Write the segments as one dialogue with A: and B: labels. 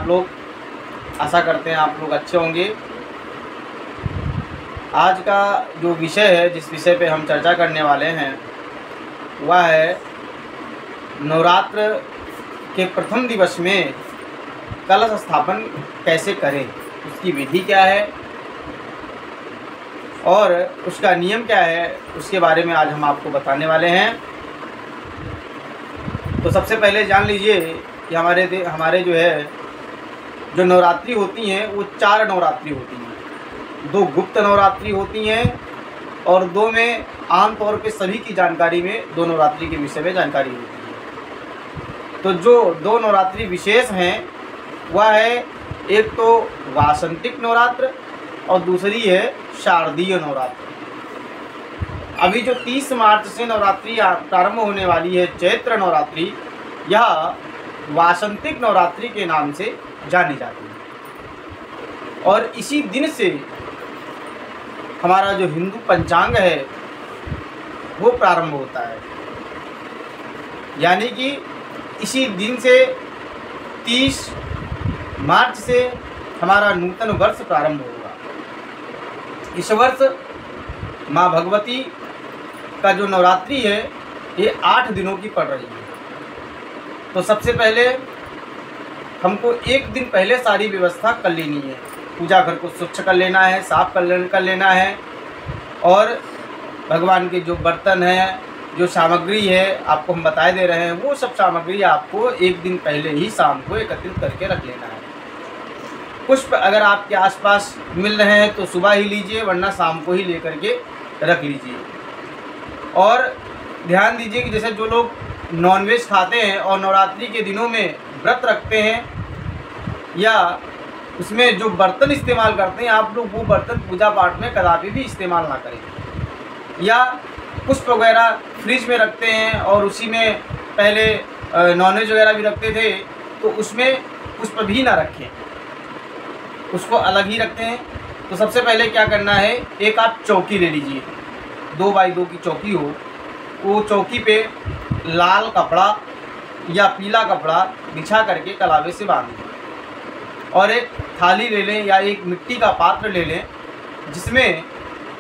A: लोग? आशा करते हैं आप लोग अच्छे होंगे। आज का जो विषय है, जिस विषय पे हम चर्चा करने वाले हैं, वह है नवरात्र के प्रथम दिवस में कलश स्थापन कैसे करें, उसकी विधि क्या है और उसका नियम क्या है, उसके बारे में आज हम आपको बताने वाले हैं। तो सबसे पहले जान लीजिए कि हमारे जो नवरात्रि होती हैं वो 4 नवरात्रि होती हैं। 2 गुप्त नवरात्रि होती हैं और 2 में आम तौर पे सभी की जानकारी में 2 नवरात्रि के विषय में जानकारी होती है। तो जो 2 नवरात्रि विशेष हैं वह है, एक तो वासंतिक नवरात्र और दूसरी है शारदीय नवरात्र। अभी जो 30 मार्च से नवरात्रि प्रारंभ होने वाली है, चैत्र नवरात्रि, यह वासंतिक नवरात्रि के नाम से जानी जाती है। और इसी दिन से हमारा जो हिंदू पंचांग है वो प्रारंभ होता है, यानी कि इसी दिन से 30 मार्च से हमारा नूतन वर्ष प्रारंभ होगा। इस वर्ष माँ भगवती का जो नवरात्रि है ये 8 दिनों की पड़ रही है। तो सबसे पहले हमको 1 दिन पहले सारी व्यवस्था कर लेनी है। पूजा घर को स्वच्छ कर लेना है, साफ कर लेना है, और भगवान के जो बर्तन हैं, जो सामग्री है आपको हम बताए दे रहे हैं, वो सब सामग्री आपको 1 दिन पहले ही शाम को एकत्रित करके रख लेना है। पुष्प अगर आपके आसपास मिल रहे हैं तो सुबह ही लीजिए, वरना शाम को ही लेकर के रख लीजिए। और ध्यान दीजिए कि जैसे जो लोग नॉनवेज खाते हैं और नवरात्रि के दिनों में व्रत रखते हैं, या उसमें जो बर्तन इस्तेमाल करते हैं, आप लोग वो बर्तन पूजा पाठ में कदापि भी इस्तेमाल ना करें। या पुष्प वगैरह फ्रिज में रखते हैं और उसी में पहले नॉनवेज वगैरह भी रखते थे, तो उसमें पुष्प भी ना रखें, उसको अलग ही रखते हैं। तो सबसे पहले क्या करना है, एक आप चौकी ले लीजिए, 2 बाई 2 की चौकी हो, वो चौकी पे लाल कपड़ा या पीला कपड़ा बिछा करके कलावे से बांध लें, और एक थाली ले लें या एक मिट्टी का पात्र ले लें, जिसमें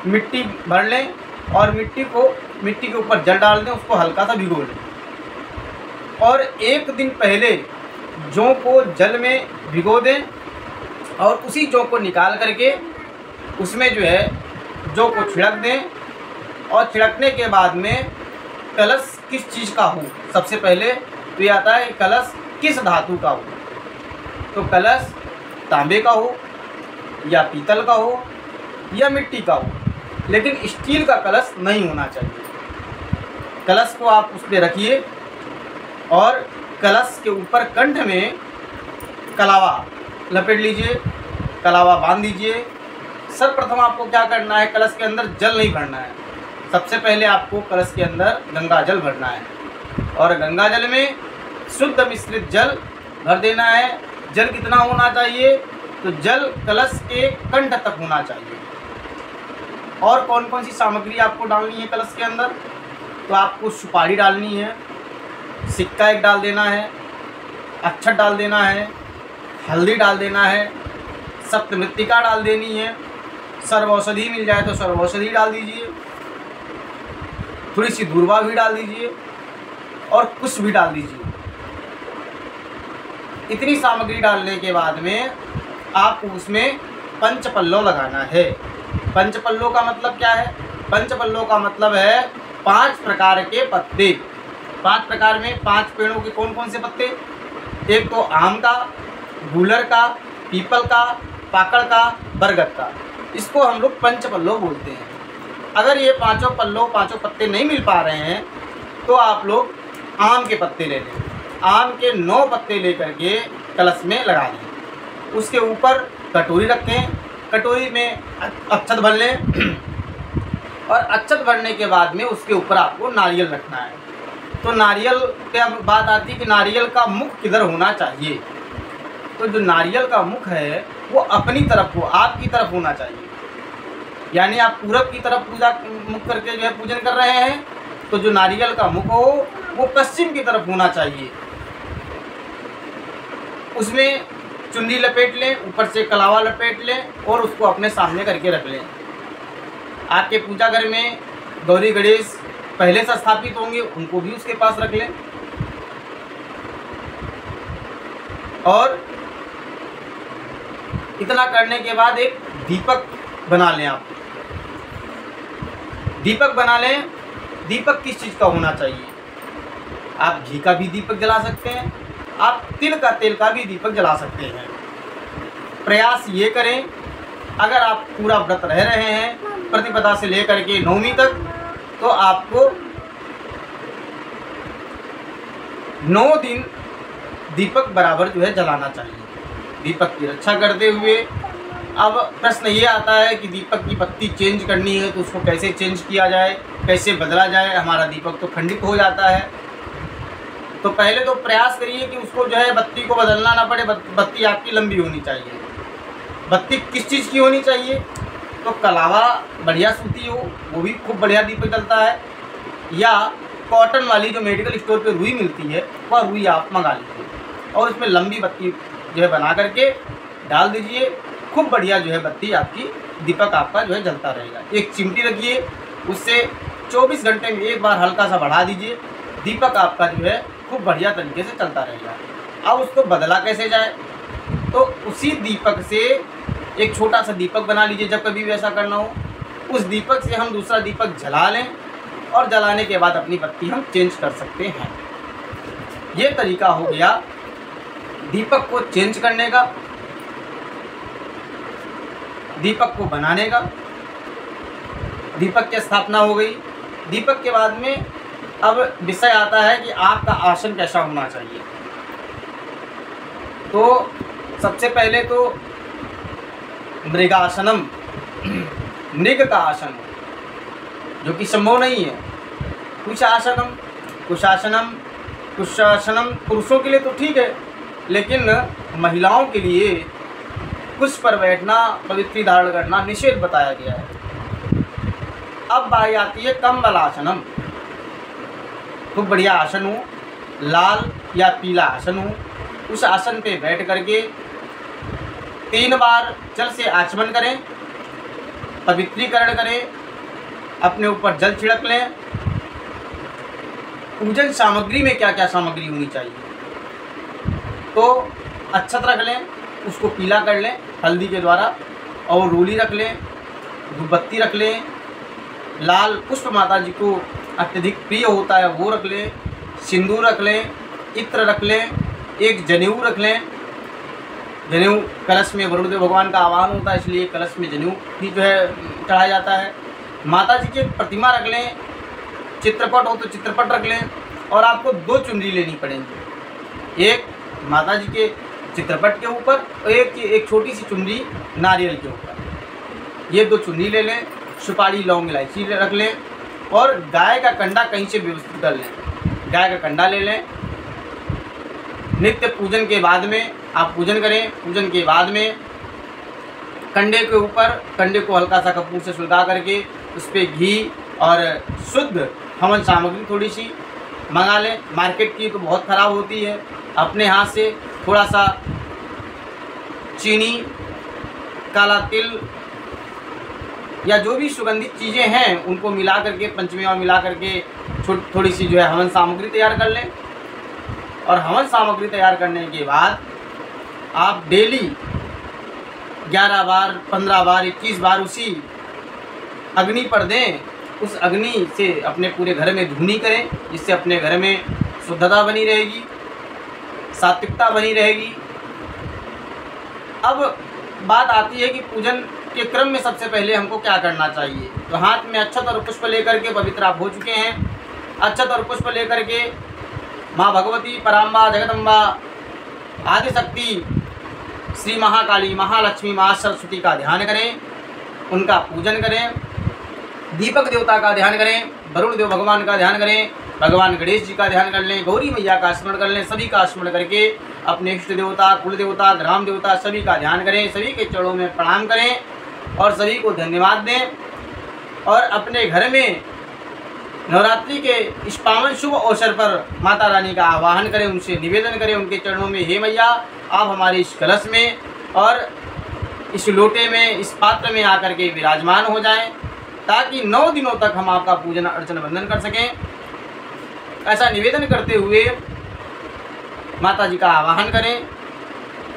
A: मिट्टी भर लें और मिट्टी के ऊपर जल डाल दें, उसको हल्का सा भिगो लें। और 1 दिन पहले जौ को जल में भिगो दें और उसी जौ को निकाल करके उसमें जो है जौ को छिड़क दें। और छिड़कने के बाद में कलश किस चीज़ का हो, सबसे पहले तो ये आता है कलश किस धातु का हो। तो कलश तांबे का हो या पीतल का हो या मिट्टी का हो, लेकिन स्टील का कलश नहीं होना चाहिए। कलश को आप उस पर रखिए और कलश के ऊपर कंठ में कलावा लपेट लीजिए, कलावा बांध दीजिए। सर्वप्रथम आपको क्या करना है, कलश के अंदर जल नहीं भरना है। सबसे पहले आपको कलश के अंदर गंगा जल भरना है और गंगा जल में शुद्ध मिश्रित जल भर देना है। जल कितना होना चाहिए, तो जल कलश के कंठ तक होना चाहिए। और कौन कौन सी सामग्री आपको डालनी है कलश के अंदर, तो आपको सुपारी डालनी है, सिक्का 1 डाल देना है, अक्षत डाल देना है, हल्दी डाल देना है, सप्तमृत्तिका डाल देनी है, सर्वौषधि मिल जाए तो सर्वौषधि डाल दीजिए, थोड़ी सी दूर्वा भी डाल दीजिए और कुश भी डाल दीजिए। इतनी सामग्री डालने के बाद में आपको उसमें पंचपल्लव लगाना है। पंचपल्लव का मतलब क्या है, पंचपल्लव का मतलब है 5 प्रकार के पत्ते। 5 प्रकार में 5 पेड़ों के कौन कौन से पत्ते, एक तो आम का, गूलर का, पीपल का, पाकड़ का, बरगद का, इसको हम लोग पंचपल्लव बोलते हैं। अगर ये 5 पत्ते नहीं मिल पा रहे हैं तो आप लोग आम के पत्ते ले लें। आम के 9 पत्ते लेकर के कलश में लगा लें। उसके ऊपर कटोरी रखें, कटोरी में अक्षत भर लें और अक्षत भरने के बाद में उसके ऊपर आपको नारियल रखना है। तो नारियल क्या बात आती है कि नारियल का मुख किधर होना चाहिए, तो जो नारियल का मुख है वो अपनी तरफ हो, आपकी तरफ होना चाहिए। यानी आप पूरब की तरफ मुख करके जो है पूजन कर रहे हैं, तो जो नारियल का मुख हो वो पश्चिम की तरफ होना चाहिए। उसमें चुन्नी लपेट लें, ऊपर से कलावा लपेट लें और उसको अपने सामने करके रख लें। आपके पूजा घर में गौरी गणेश पहले से स्थापित होंगे, उनको भी उसके पास रख लें। और इतना करने के बाद एक दीपक बना लें। आप दीपक बना लें। दीपक किस चीज़ का होना चाहिए? आप घी का भी दीपक जला सकते हैं, आप तिल का तेल का भी दीपक जला सकते हैं। प्रयास ये करें, अगर आप पूरा व्रत रह रहे हैं प्रतिपदा से लेकर के नवमी तक, तो आपको 9 दिन दीपक बराबर जो है जलाना चाहिए, दीपक की रक्षा करते हुए। अब प्रश्न ये आता है कि दीपक की बत्ती चेंज करनी है तो उसको कैसे चेंज किया जाए, कैसे बदला जाए? हमारा दीपक तो खंडित हो जाता है। तो पहले तो प्रयास करिए कि उसको जो है बत्ती को बदलना ना पड़े। बत्ती आपकी लंबी होनी चाहिए। बत्ती किस चीज़ की होनी चाहिए? तो कलावा बढ़िया सूती हो, वो भी खूब बढ़िया दीपक जलता है, या कॉटन वाली जो मेडिकल स्टोर पे रुई मिलती है वह रुई आप मंगा लीजिए और उसमें लंबी बत्ती जो है बना करके डाल दीजिए। खूब बढ़िया जो है बत्ती आपकी, दीपक आपका जो है जलता रहेगा। एक चिमटी रखिए, उससे 24 घंटे में एक बार हल्का सा बढ़ा दीजिए, दीपक आपका जो है खूब बढ़िया तरीके से चलता रहेगा। अब उसको बदला कैसे जाए? तो उसी दीपक से एक छोटा सा दीपक बना लीजिए, जब कभी भी ऐसा करना हो उस दीपक से हम दूसरा दीपक जला लें और जलाने के बाद अपनी बत्ती हम चेंज कर सकते हैं। ये तरीका हो गया दीपक को चेंज करने का, दीपक को बनाने का। दीपक की स्थापना हो गई। दीपक के बाद में अब विषय आता है कि आपका आसन कैसा होना चाहिए। तो सबसे पहले तो मृगासनम, मृग का आसन, जो कि संभव नहीं है। कुशासनम, कुशासनम, कुशासनम पुरुषों के लिए तो ठीक है, लेकिन महिलाओं के लिए कुश पर बैठना, पवित्री धारण करना निषेध बताया गया है। अब बारी आती है कंबलासनम। खूब बढ़िया आसन हो, लाल या पीला आसन हो, उस आसन पे बैठ करके 3 बार जल से आचमन करें, पवित्रीकरण करें, अपने ऊपर जल छिड़क लें। पूजन सामग्री में क्या क्या सामग्री होनी चाहिए? तो अक्षत रख लें, उसको पीला कर लें हल्दी के द्वारा, और रोली रख लें, धूपबत्ती रख लें, लाल पुष्प माता जी को अत्यधिक प्रिय होता है वो रख लें, सिंदूर रख लें, इत्र रख लें, एक जनेऊ रख लें। जनेऊ कलश में वरुणदेव भगवान का आवाहन होता है, इसलिए कलश में जनेऊ भी जो है चढ़ाया जाता है। माता जी की प्रतिमा रख लें, चित्रपट हो तो चित्रपट रख लें, और आपको 2 चुनरी लेनी पड़ेंगी, एक माता जी के चित्रपट के ऊपर और एक छोटी सी चुनरी नारियल के ऊपर। ये 2 चुनरी ले लें, सुपारी लौंग इलायची रख लें, और गाय का कंडा कहीं से व्यवस्थित कर लें। गाय का कंडा ले लें। नित्य पूजन के बाद में आप पूजन करें। पूजन के बाद में कंडे के ऊपर, कंडे को हल्का सा कपूर से सुलगा करके उस पर घी और शुद्ध हवन सामग्री थोड़ी सी मंगा लें। मार्केट की तो बहुत ख़राब होती है। अपने हाथ से थोड़ा सा चीनी, काला तिल या जो भी सुगंधित चीज़ें हैं उनको मिला करके, पंचमेवा मिला करके थोड़ी सी जो है हवन सामग्री तैयार कर लें। और हवन सामग्री तैयार करने के बाद आप डेली 11 बार, 15 बार, 21 बार उसी अग्नि पर दें। उस अग्नि से अपने पूरे घर में धुनी करें, जिससे अपने घर में शुद्धता बनी रहेगी, सात्विकता बनी रहेगी। अब बात आती है कि पूजन के क्रम में सबसे पहले हमको क्या करना चाहिए। तो हाथ में अक्षत और पुष्प लेकर के पवित्र आप हो चुके हैं। अक्षत और पुष्प लेकर के माँ भगवती, पराम्बा, जगदम्बा, आदिशक्ति, श्री महाकाली, महालक्ष्मी, माँ सरस्वती का ध्यान करें, उनका पूजन करें। दीपक देवता का ध्यान करें, वरुण देव भगवान का ध्यान करें, भगवान गणेश जी का ध्यान कर लें, गौरी मैया का स्मरण कर लें। सभी का स्मरण करके अपने इष्ट देवता, कुल देवता, ग्राम देवता सभी का ध्यान करें, सभी के चरणों में प्रणाम करें और सभी को धन्यवाद दें। और अपने घर में नवरात्रि के इस पावन शुभ अवसर पर माता रानी का आवाहन करें, उनसे निवेदन करें उनके चरणों में, हे मैया आप हमारे इस कलश में और इस लोटे में, इस पात्र में आकर के विराजमान हो जाएं, ताकि 9 दिनों तक हम आपका पूजन अर्चन वंदन कर सकें। ऐसा निवेदन करते हुए माता जी का आवाहन करें।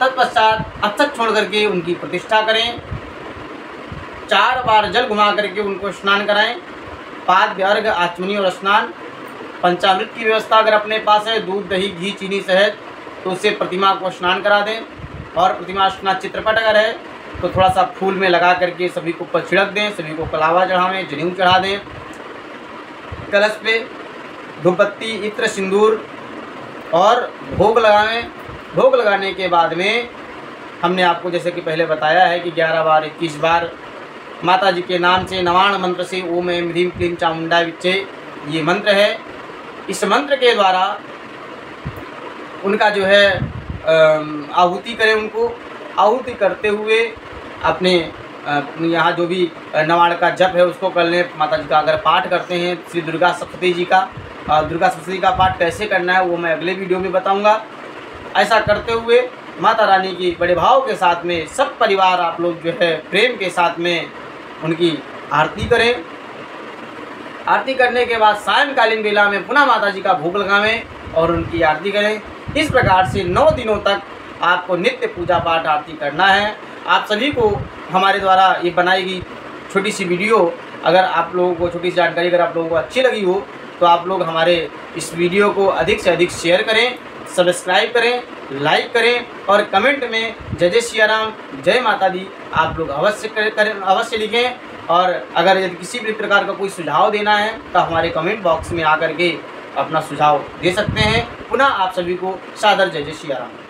A: तत्पश्चात अक्षत छोड़ करके उनकी प्रतिष्ठा करें। 4 बार जल घुमा करके उनको स्नान कराएं। पाद्य, अर्घ्य, आचमनी और स्नान। पंचामृत की व्यवस्था अगर अपने पास है, दूध, दही, घी, चीनी, शहद, तो उससे प्रतिमा को स्नान करा दें। और प्रतिमा स्नान चित्रपट अगर है तो थोड़ा सा फूल में लगा करके सभी को ऊपर छिड़क दें। सभी को कलावा चढ़ावें, जनेऊ चढ़ा दें। कलश पे धूपबत्ती, इत्र, सिंदूर और भोग लगाएं। भोग लगाने के बाद में हमने आपको जैसे कि पहले बताया है कि 11 बार 21 बार माता जी के नाम से नवाण मंत्र से ओम ऐं ह्रीं क्लीं चामुंडाय विच्चे ये मंत्र है। इस मंत्र के द्वारा उनका जो है आहुति करें। उनको आहुति करते हुए अपने यहाँ जो भी नवाण का जप है उसको कर लें। माता जी का अगर पाठ करते हैं श्री दुर्गा सप्तशती जी का, दुर्गा सप्तशती का पाठ कैसे करना है वो मैं अगले वीडियो में बताऊंगा। ऐसा करते हुए माता रानी की बड़े भाव के साथ में सब परिवार आप लोग जो है प्रेम के साथ में उनकी आरती करें। आरती करने के बाद सायंकालीन बेला में पुनः माता जी का भोग लगावें और उनकी आरती करें। इस प्रकार से 9 दिनों तक आपको नित्य पूजा पाठ आरती करना है। आप सभी को हमारे द्वारा ये बनाई गई छोटी सी वीडियो अगर आप लोगों को, छोटी सी जानकारी अगर आप लोगों को अच्छी लगी हो तो आप लोग हमारे इस वीडियो को अधिक से अधिक शेयर करें, सब्सक्राइब करें, लाइक करें और कमेंट में जय जय सिया राम, जय माता दी आप लोग अवश्य लिखें। और अगर यदि किसी भी प्रकार का कोई सुझाव देना है तो हमारे कमेंट बॉक्स में आकर के अपना सुझाव दे सकते हैं। पुनः आप सभी को सादर जय जय सिया राम।